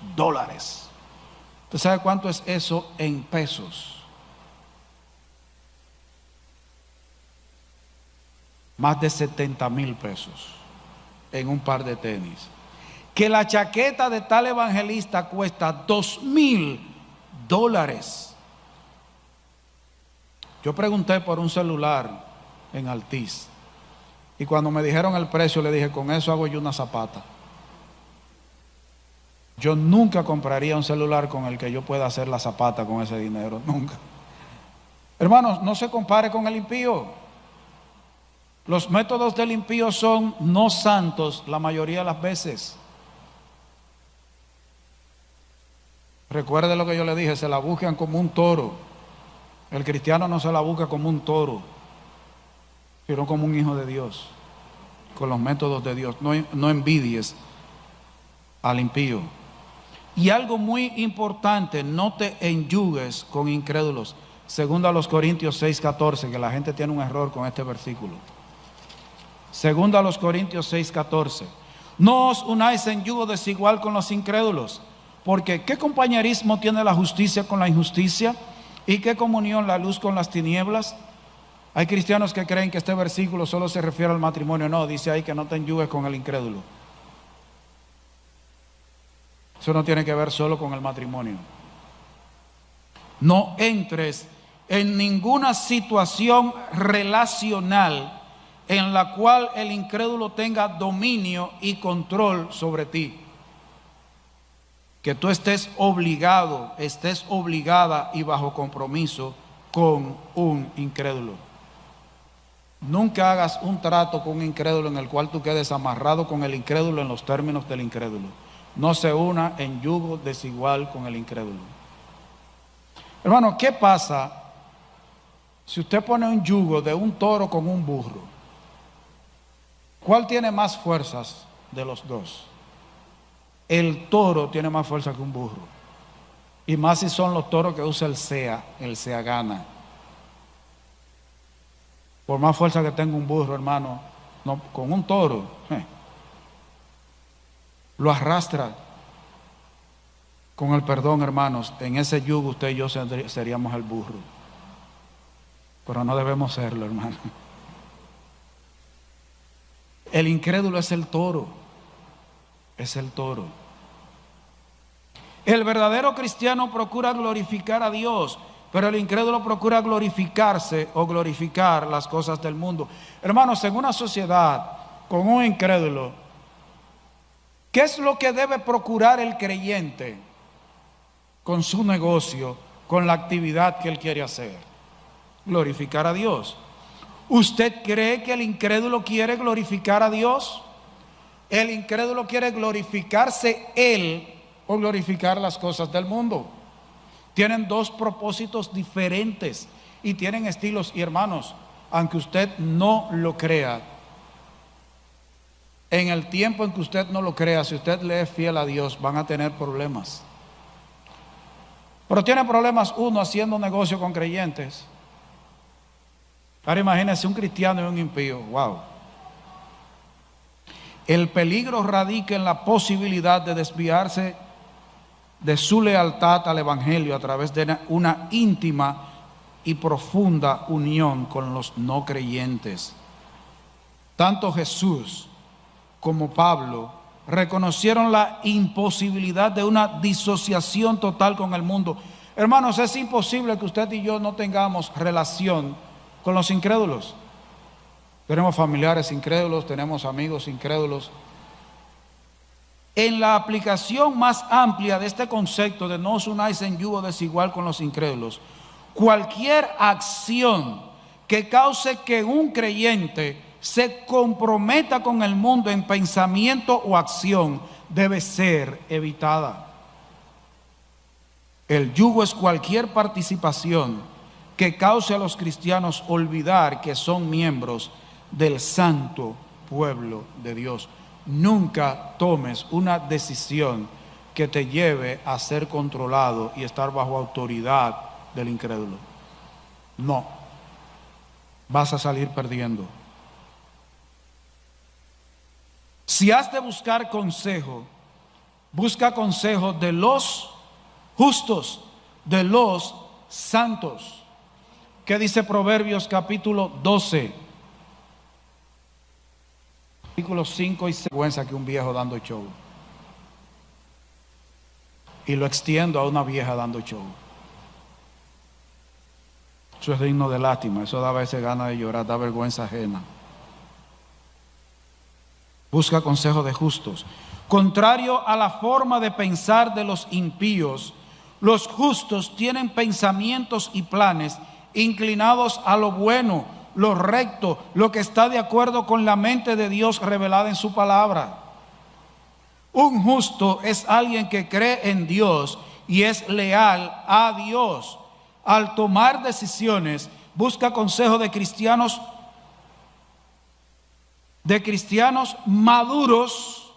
¿Usted sabe cuánto es eso en pesos? Más de 70,000 pesos en un par de tenis. Que la chaqueta de tal evangelista cuesta $2,000. Yo pregunté por un celular en Altiz y cuando me dijeron el precio le dije, con eso hago yo una zapata. Yo nunca compraría un celular con el que yo pueda hacer la zapata con ese dinero, nunca. Hermanos, no se compare con el impío. Los métodos del impío son no santos la mayoría de las veces. Recuerde lo que yo le dije, se la buscan como un toro. El cristiano no se la busca como un toro, sino como un hijo de Dios, con los métodos de Dios. No envidies al impío. Y algo muy importante, no te enyugues con incrédulos. Segunda a los Corintios 6:14, que la gente tiene un error con este versículo. Segunda a los Corintios 6:14. No os unáis en yugo desigual con los incrédulos, porque ¿qué compañerismo tiene la justicia con la injusticia? ¿Y qué comunión la luz con las tinieblas? Hay cristianos que creen que este versículo solo se refiere al matrimonio. No, dice ahí que no te enyugues con el incrédulo. Eso no tiene que ver solo con el matrimonio. No entres en ninguna situación relacional en la cual el incrédulo tenga dominio y control sobre ti. Que tú estés obligado, estés obligada y bajo compromiso con un incrédulo. Nunca hagas un trato con un incrédulo en el cual tú quedes amarrado con el incrédulo en los términos del incrédulo. No se una en yugo desigual con el incrédulo. Hermano, ¿qué pasa si usted pone un yugo de un toro con un burro? ¿Cuál tiene más fuerzas de los dos? El toro tiene más fuerza que un burro. Y más si son los toros que usa el SEA gana. Por más fuerza que tenga un burro, hermano, no, con un toro, lo arrastra. Con el perdón, hermanos, en ese yugo usted y yo seríamos el burro. Pero no debemos serlo, hermano. El incrédulo es el toro. Es el toro. El verdadero cristiano procura glorificar a Dios, pero el incrédulo procura glorificarse o glorificar las cosas del mundo. Hermanos, en una sociedad con un incrédulo, ¿qué es lo que debe procurar el creyente con su negocio, con la actividad que él quiere hacer? Glorificar a Dios. ¿Usted cree que el incrédulo quiere glorificar a Dios? El incrédulo quiere glorificarse él o glorificar las cosas del mundo. Tienen dos propósitos diferentes y tienen estilos. Y hermanos, aunque usted no lo crea, en el tiempo en que usted no lo crea, si usted le es fiel a Dios, van a tener problemas. Pero tiene problemas uno haciendo negocio con creyentes. Ahora imagínense un cristiano y un impío. Wow. El peligro radica en la posibilidad de desviarse de su lealtad al Evangelio a través de una íntima y profunda unión con los no creyentes. Tanto Jesús como Pablo reconocieron la imposibilidad de una disociación total con el mundo. Hermanos, es imposible que usted y yo no tengamos relación con los incrédulos. Tenemos familiares incrédulos, tenemos amigos incrédulos. En la aplicación más amplia de este concepto de no os unáis en yugo desigual con los incrédulos, cualquier acción que cause que un creyente se comprometa con el mundo en pensamiento o acción debe ser evitada. El yugo es cualquier participación que cause a los cristianos olvidar que son miembros del santo pueblo de Dios. Nunca tomes una decisión que te lleve a ser controlado y estar bajo autoridad del incrédulo. No, vas a salir perdiendo. Si has de buscar consejo, busca consejo de los justos, de los santos. ¿Qué dice Proverbios capítulo 12? Versículos 5 y 6. Vergüenza que un viejo dando show. Y lo extiendo a una vieja dando show. Eso es digno de lástima. Eso da a veces ganas de llorar, da vergüenza ajena. Busca consejo de justos. Contrario a la forma de pensar de los impíos, los justos tienen pensamientos y planes inclinados a lo bueno, lo recto, lo que está de acuerdo con la mente de Dios revelada en su palabra. Un justo es alguien que cree en Dios y es leal a Dios. Al tomar decisiones, busca consejo de cristianos maduros,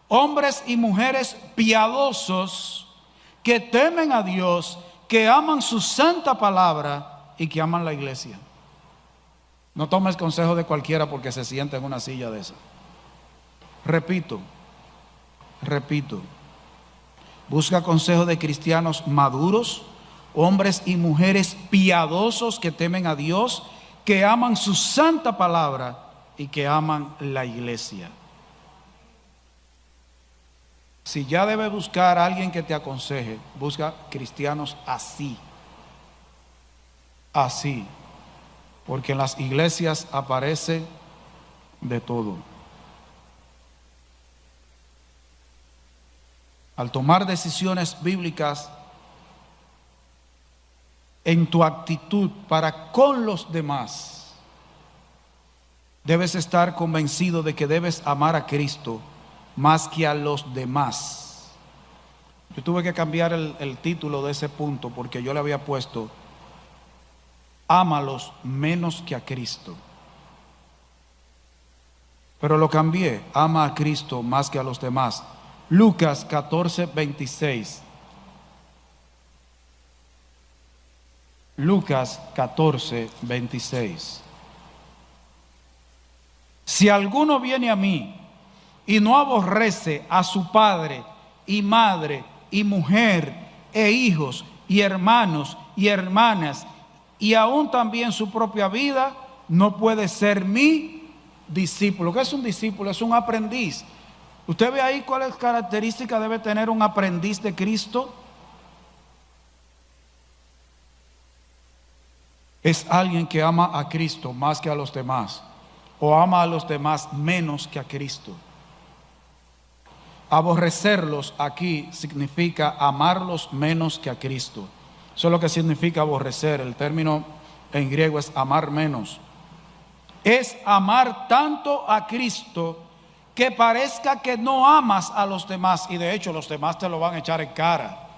hombres y mujeres piadosos que temen a Dios, que aman su santa palabra y que aman la iglesia. No tomes consejo de cualquiera porque se sienta en una silla de esa. Repito, busca consejo de cristianos maduros, hombres y mujeres piadosos que temen a Dios, que aman su santa palabra y que aman la iglesia. Si ya debe buscar a alguien que te aconseje, busca cristianos así, porque en las iglesias aparece de todo. Al tomar decisiones bíblicas en tu actitud para con los demás, debes estar convencido de que debes amar a Cristo más que a los demás. Yo tuve que cambiar el título de ese punto porque yo le había puesto ámalos menos que a Cristo. Pero lo cambié, ama a Cristo más que a los demás. Lucas 14:26. Lucas 14:26. Si alguno viene a mí y no aborrece a su padre y madre y mujer e hijos y hermanos y hermanas y aún también su propia vida, no puede ser mi discípulo. ¿Qué es un discípulo? Es un aprendiz. ¿Usted ve ahí cuáles características debe tener un aprendiz de Cristo? Es alguien que ama a Cristo más que a los demás, o ama a los demás menos que a Cristo. Aborrecerlos aquí significa amarlos menos que a Cristo. Eso es lo que significa aborrecer. El término en griego es amar menos. Es amar tanto a Cristo que parezca que no amas a los demás, y de hecho los demás te lo van a echar en cara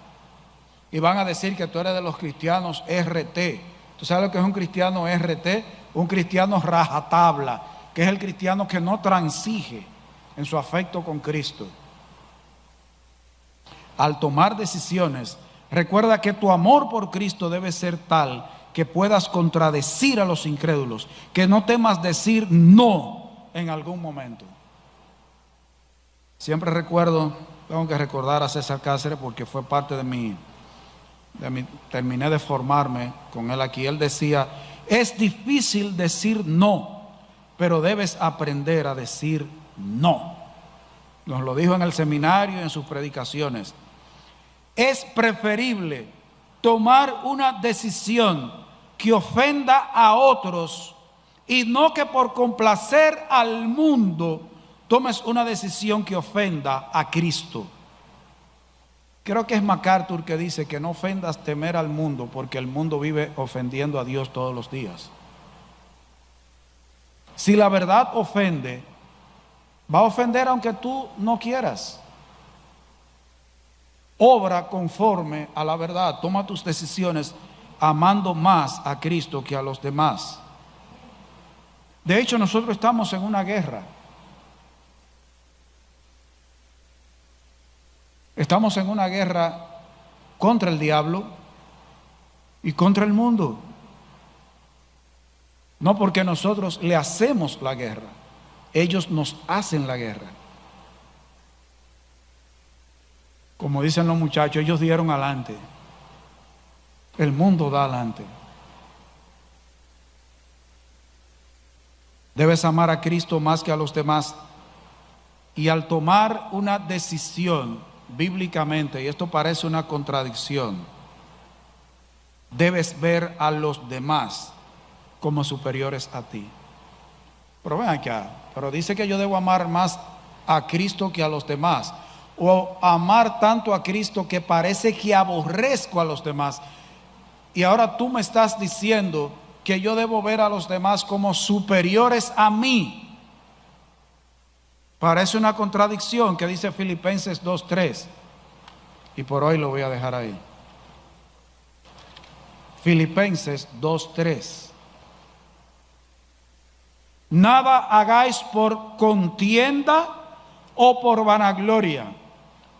y van a decir que tú eres de los cristianos RT. ¿Tú sabes lo que es un cristiano RT? Un cristiano rajatabla, que es el cristiano que no transige en su afecto con Cristo. Al tomar decisiones, recuerda que tu amor por Cristo debe ser tal que puedas contradecir a los incrédulos, que no temas decir no en algún momento. Siempre tengo que recordar a César Cáceres porque fue parte terminé de formarme con él aquí. Él decía, es difícil decir no, pero debes aprender a decir no. Nos lo dijo en el seminario y en sus predicaciones. Es preferible tomar una decisión que ofenda a otros y no que por complacer al mundo tomes una decisión que ofenda a Cristo. Creo que es MacArthur que dice que no ofendas temer al mundo, porque el mundo vive ofendiendo a Dios todos los días. Si la verdad ofende, va a ofender aunque tú no quieras. Obra conforme a la verdad. Toma tus decisiones amando más a Cristo que a los demás. De hecho, nosotros estamos en una guerra. Estamos en una guerra contra el diablo y contra el mundo. No porque nosotros le hacemos la guerra, ellos nos hacen la guerra. Como dicen los muchachos, ellos dieron adelante. El mundo da adelante. Debes amar a Cristo más que a los demás. Y al tomar una decisión bíblicamente, y esto parece una contradicción, debes ver a los demás como superiores a ti. Pero ven acá, pero dice que yo debo amar más a Cristo que a los demás, o amar tanto a Cristo que parece que aborrezco a los demás. Y ahora tú me estás diciendo que yo debo ver a los demás como superiores a mí. Parece una contradicción que dice Filipenses 2:3. Y por hoy lo voy a dejar ahí. Filipenses 2:3. Nada hagáis por contienda o por vanagloria,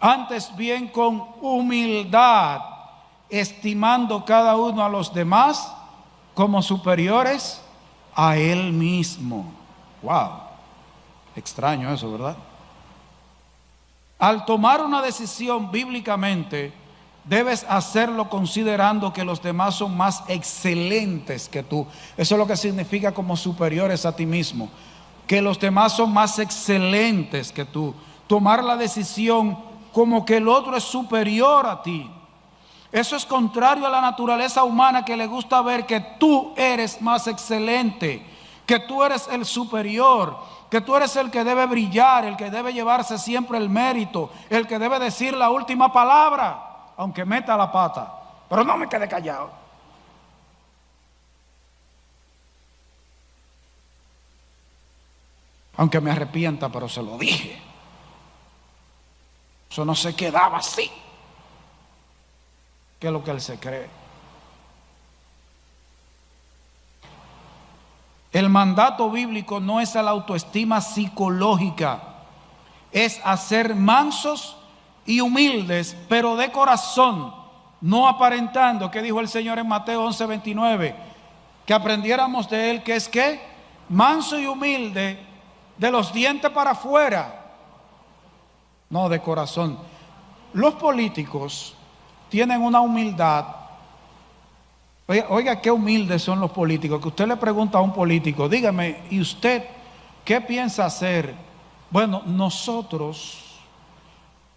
antes bien con humildad, estimando cada uno a los demás como superiores a él mismo. Wow, extraño eso, ¿verdad? Al tomar una decisión bíblicamente, debes hacerlo considerando que los demás son más excelentes que tú. Eso es lo que significa como superiores a ti mismo, que los demás son más excelentes que tú. Tomar la decisión como que el otro es superior a ti. Eso es contrario a la naturaleza humana, que le gusta ver que tú eres más excelente, que tú eres el superior, que tú eres el que debe brillar, el que debe llevarse siempre el mérito, el que debe decir la última palabra, aunque meta la pata, pero no me quede callado. Aunque me arrepienta, pero se lo dije. Eso no se quedaba así. ¿Qué es lo que él se cree? El mandato bíblico no es a la autoestima psicológica, es a ser mansos y humildes, pero de corazón, no aparentando. ¿Qué dijo el Señor en Mateo 11:29? Que aprendiéramos de él, que es que manso y humilde, de los dientes para afuera, no, de corazón. Los políticos tienen una humildad. Oiga, qué humildes son los políticos, que usted le pregunta a un político, dígame, ¿y usted qué piensa hacer? Bueno, nosotros...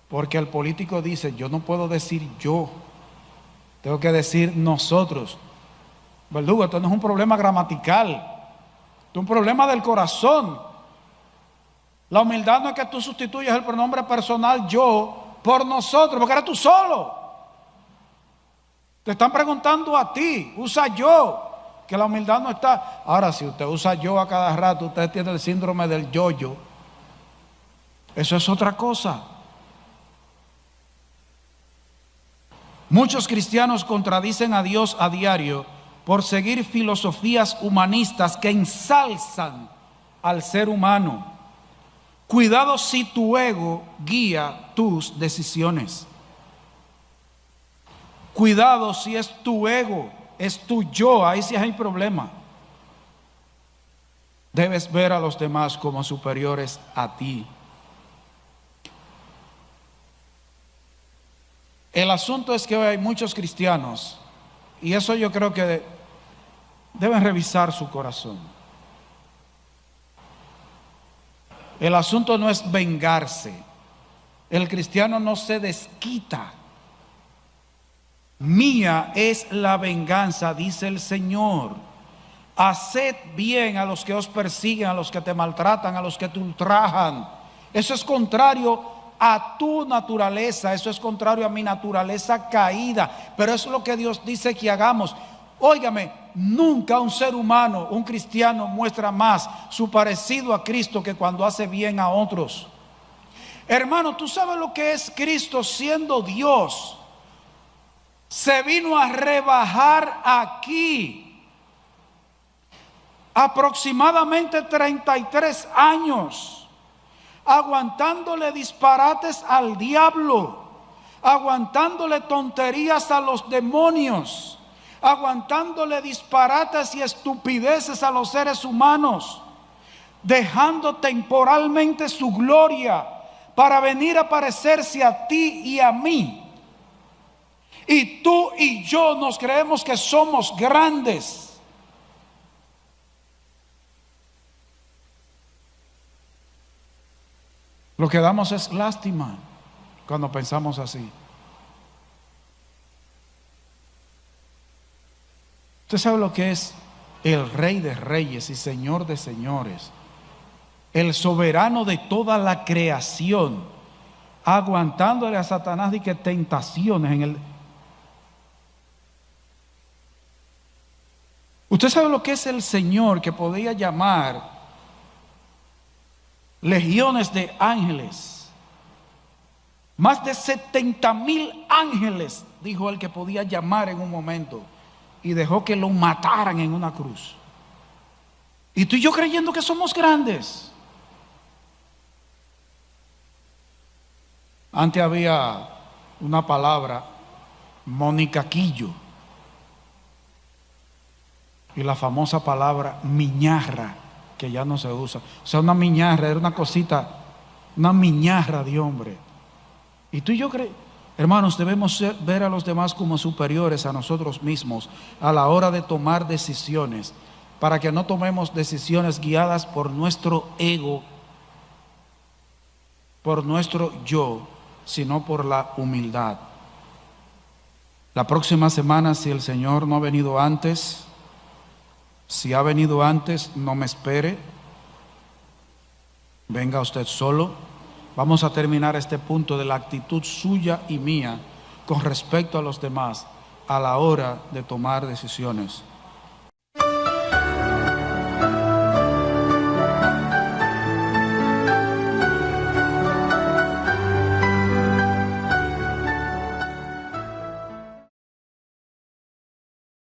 Porque el político dice, yo no puedo decir yo, tengo que decir nosotros. Verdugo, esto no es un problema gramatical, esto es un problema del corazón. La humildad no es que tú sustituyas el pronombre personal yo por nosotros, porque eres tú solo. Te están preguntando a ti, usa yo, que la humildad no está. Ahora, si usted usa yo a cada rato, usted tiene el síndrome del yo-yo. Eso es otra cosa. Muchos cristianos contradicen a Dios a diario por seguir filosofías humanistas que ensalzan al ser humano. Cuidado si tu ego guía tus decisiones. Cuidado si es tu ego, es tu yo, ahí sí hay problema. Debes ver a los demás como superiores a ti. El asunto es que hoy hay muchos cristianos, y eso yo creo que deben revisar su corazón. El asunto no es vengarse. El cristiano no se desquita. Mía es la venganza, dice el Señor. Haced bien a los que os persiguen, a los que te maltratan, a los que te ultrajan. Eso es contrario a tu naturaleza, eso es contrario a mi naturaleza caída, pero eso es lo que Dios dice que hagamos. Óigame, nunca un ser humano, un cristiano, muestra más su parecido a Cristo que cuando hace bien a otros. Hermano, ¿tú sabes lo que es Cristo siendo Dios? Se vino a rebajar aquí aproximadamente 33 años. Aguantándole disparates al diablo, aguantándole tonterías a los demonios, aguantándole disparates y estupideces a los seres humanos, dejando temporalmente su gloria para venir a parecerse a ti y a mí. Y tú y yo nos creemos que somos grandes. Lo que damos es lástima cuando pensamos así. Usted sabe lo que es el Rey de Reyes y Señor de Señores, el soberano de toda la creación, aguantándole a Satanás y que tentaciones en el... Usted sabe lo que es el Señor, que podía llamar legiones de ángeles. Más de 70,000 ángeles, dijo él, que podía llamar en un momento, y dejó que lo mataran en una cruz. Y tú y yo creyendo que somos grandes. Antes había una palabra, monicaquillo, y la famosa palabra miñarra, que ya no se usa. O sea, una miñarra era una cosita, una miñarra de hombre. Y tú y yo hermanos, debemos ver a los demás como superiores a nosotros mismos a la hora de tomar decisiones, para que no tomemos decisiones guiadas por nuestro ego, por nuestro yo, sino por la humildad. La próxima semana, si el Señor no ha venido antes, si ha venido antes, no me espere, venga usted solo. Vamos a terminar este punto de la actitud suya y mía con respecto a los demás a la hora de tomar decisiones.